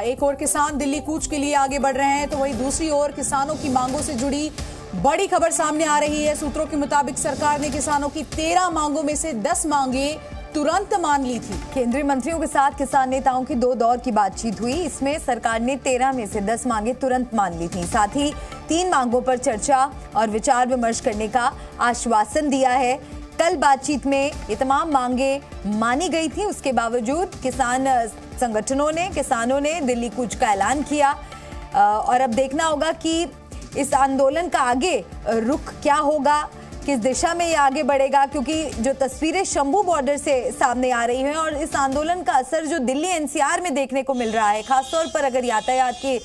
एक और किसान दिल्ली कूच के लिए आगे बढ़ रहे हैं, तो वहीं दूसरी ओर किसानों की मांगों से जुड़ी बड़ी खबर सामने आ रही है। सूत्रों के मुताबिक सरकार ने किसानों की 13 मांगों में से 10 मांगे तुरंत मान ली थी। केंद्रीय मंत्रियों के साथ किसान नेताओं की 2 दौर की बातचीत हुई। इसमें सरकार ने 13 में से 10 मांगे तुरंत मान ली थी। साथ ही 3 मांगों पर चर्चा और विचार विमर्श करने का आश्वासन दिया है। कल बातचीत में ये तमाम मांगे मानी गई थी। उसके बावजूद किसान संगठनों ने, किसानों ने दिल्ली कूच का ऐलान किया और अब देखना होगा कि इस आंदोलन का आगे रुख क्या होगा, किस दिशा में ये आगे बढ़ेगा, क्योंकि जो तस्वीरें शंभू बॉर्डर से सामने आ रही हैं और इस आंदोलन का असर जो दिल्ली एनसीआर में देखने को मिल रहा है, खासतौर पर अगर यातायात के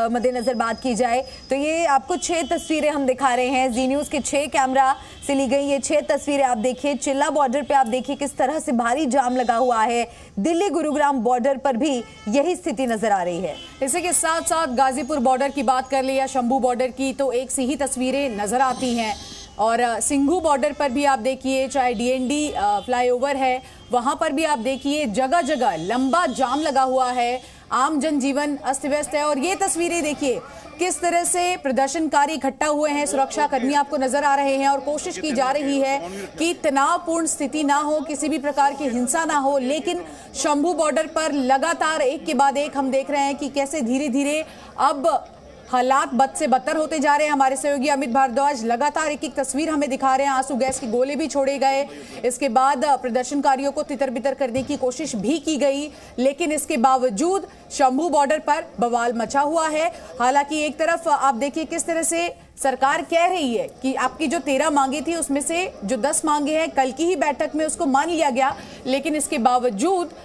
मद्देनजर बात की जाए, तो ये आपको 6 तस्वीरें हम दिखा रहे हैं। जी न्यूज़ के 6 कैमरा से ली गई ये 6 तस्वीरें आप देखिए। चिल्ला बॉर्डर पे आप देखिए किस तरह से भारी जाम लगा हुआ है। दिल्ली गुरुग्राम बॉर्डर पर भी यही स्थिति नजर आ रही है। इसी के साथ साथ गाजीपुर बॉर्डर की बात कर ले या शंभू बॉर्डर की, तो एक सी ही तस्वीरें नजर आती हैं। और सिंघू बॉर्डर पर भी आप देखिए, चाहे डीएनडी फ्लाईओवर है, वहां पर भी आप देखिए जगह जगह लंबा जाम लगा हुआ है। आम जनजीवन अस्त व्यस्त है। और ये तस्वीरें देखिए किस तरह से प्रदर्शनकारी इकट्ठा हुए हैं। सुरक्षा कर्मी आपको नजर आ रहे हैं और कोशिश की जा रही है कि तनावपूर्ण स्थिति ना हो, किसी भी प्रकार की हिंसा ना हो। लेकिन शंभू बॉर्डर पर लगातार एक के बाद एक हम देख रहे हैं कि कैसे धीरे धीरे अब हालात बद से बदतर होते जा रहे हैं। हमारे सहयोगी अमित भारद्वाज लगातार एक एक तस्वीर हमें दिखा रहे हैं। आंसू गैस के गोले भी छोड़े गए। इसके बाद प्रदर्शनकारियों को तितर बितर करने की कोशिश भी की गई, लेकिन इसके बावजूद शंभू बॉर्डर पर बवाल मचा हुआ है। हालांकि एक तरफ आप देखिए किस तरह से सरकार कह रही है कि आपकी जो 13 मांगे थी उसमें से जो 10 मांगे हैं कल की ही बैठक में उसको मान लिया गया, लेकिन इसके बावजूद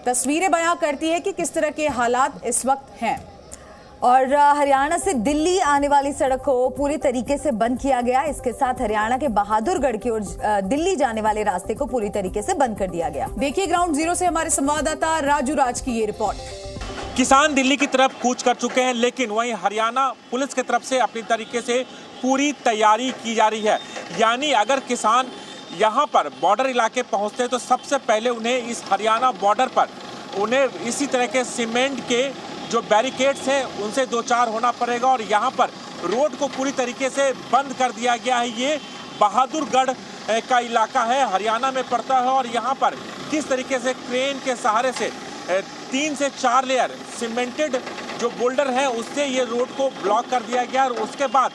तस्वीरें बयां करती है कि किस तरह के हालात इस वक्त हैं। और हरियाणा से दिल्ली आने वाली सड़क को पूरी तरीके से बंद किया गया। इसके साथ हरियाणा के बहादुरगढ़ की ओर दिल्ली जाने वाले रास्ते को पूरी तरीके से बंद कर दिया गया। देखिए ग्राउंड जीरो से हमारे संवाददाता राजू राज की ये रिपोर्ट। किसान दिल्ली की तरफ कूच कर चुके हैं, लेकिन वहीं हरियाणा पुलिस की तरफ से अपनी तरीके से पूरी तैयारी की जा रही है। यानी अगर किसान यहाँ पर बॉर्डर इलाके पहुँचते हैं तो सबसे पहले उन्हें इस हरियाणा बॉर्डर पर उन्हें इसी तरह के सीमेंट के जो बैरिकेड्स हैं उनसे दो चार होना पड़ेगा। और यहाँ पर रोड को पूरी तरीके से बंद कर दिया गया है। ये बहादुरगढ़ का इलाका है, हरियाणा में पड़ता है। और यहाँ पर किस तरीके से क्रेन के सहारे से 3 से 4 लेयर सीमेंटेड जो बोल्डर है उससे ये रोड को ब्लॉक कर दिया गया। और उसके बाद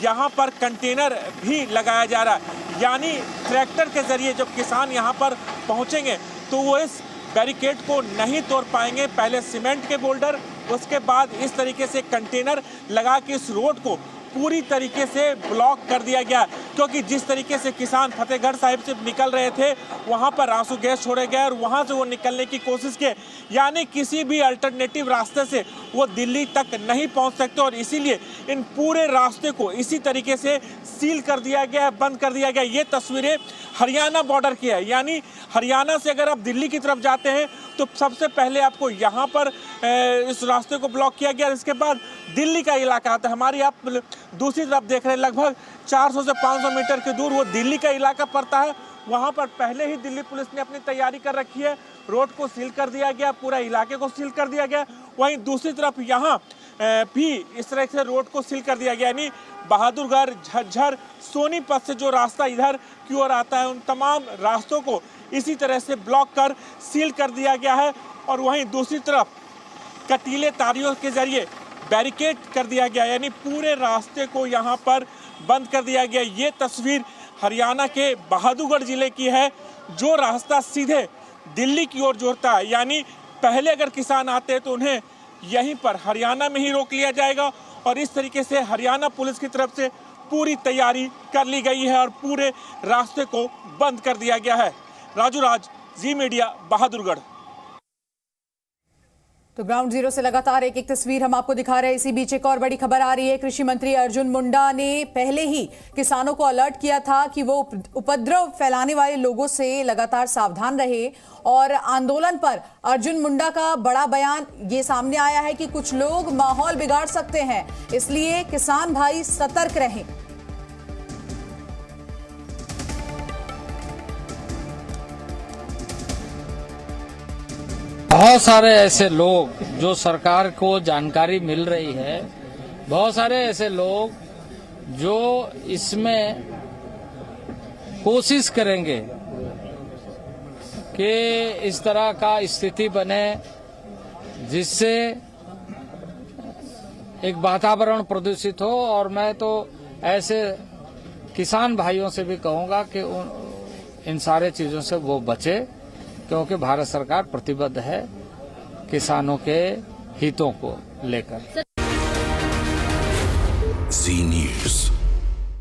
यहाँ पर कंटेनर भी लगाया जा रहा है। यानी ट्रैक्टर के जरिए जब किसान यहाँ पर पहुँचेंगे तो वो इस बैरिकेड को नहीं तोड़ पाएंगे। पहले सीमेंट के बोल्डर, उसके बाद इस तरीके से कंटेनर लगा के इस रोड को पूरी तरीके से ब्लॉक कर दिया गया। क्योंकि जिस तरीके से किसान फतेहगढ़ साहिब से निकल रहे थे वहां पर आंसू गैस छोड़े गए और वहां से वो निकलने की कोशिश की। यानी किसी भी अल्टरनेटिव रास्ते से वो दिल्ली तक नहीं पहुंच सकते। और इसीलिए इन पूरे रास्ते को इसी तरीके से सील कर दिया गया है, बंद कर दिया गया। ये तस्वीरें हरियाणा बॉर्डर की है। यानी हरियाणा से अगर आप दिल्ली की तरफ जाते हैं तो सबसे पहले आपको यहाँ पर इस रास्ते को ब्लॉक किया गया। इसके बाद दिल्ली का इलाका आता है। हमारी आप दूसरी तरफ देख रहे हैं, लगभग 400 से 500 मीटर के दूर वो दिल्ली का इलाका पड़ता है। वहाँ पर पहले ही दिल्ली पुलिस ने अपनी तैयारी कर रखी है। रोड को सील कर दिया गया, पूरा इलाके को सील कर दिया गया। वहीं दूसरी तरफ यहाँ भी इस तरह से रोड को सील कर दिया गया। यानी बहादुरगढ़, झज्जर, सोनीपत से जो रास्ता इधर की ओर आता है उन तमाम रास्तों को इसी तरह से ब्लॉक कर सील कर दिया गया है। और वहीं दूसरी तरफ कटीले तारियों के जरिए बैरिकेड कर दिया गया। यानी पूरे रास्ते को यहाँ पर बंद कर दिया गया। ये तस्वीर हरियाणा के बहादुरगढ़ जिले की है, जो रास्ता सीधे दिल्ली की ओर जोड़ता है। यानी पहले अगर किसान आते हैं तो उन्हें यहीं पर हरियाणा में ही रोक लिया जाएगा। और इस तरीके से हरियाणा पुलिस की तरफ से पूरी तैयारी कर ली गई है और पूरे रास्ते को बंद कर दिया गया है। राजू राज, जी मीडिया, बहादुरगढ़। तो ग्राउंड जीरो से लगातार एक एक तस्वीर हम आपको दिखा रहे हैं। इसी बीच एक और बड़ी खबर आ रही है। कृषि मंत्री अर्जुन मुंडा ने पहले ही किसानों को अलर्ट किया था कि वो उपद्रव फैलाने वाले लोगों से लगातार सावधान रहे। और आंदोलन पर अर्जुन मुंडा का बड़ा बयान ये सामने आया है कि कुछ लोग माहौल बिगाड़ सकते हैं, इसलिए किसान भाई सतर्क रहें। बहुत सारे ऐसे लोग जो सरकार को जानकारी मिल रही है, बहुत सारे ऐसे लोग जो इसमें कोशिश करेंगे कि इस तरह का स्थिति बने जिससे एक वातावरण प्रदूषित हो। और मैं तो ऐसे किसान भाइयों से भी कहूंगा कि इन सारे चीजों से वो बचे, क्योंकि भारत सरकार प्रतिबद्ध है किसानों के हितों को लेकर। जी न्यूज़।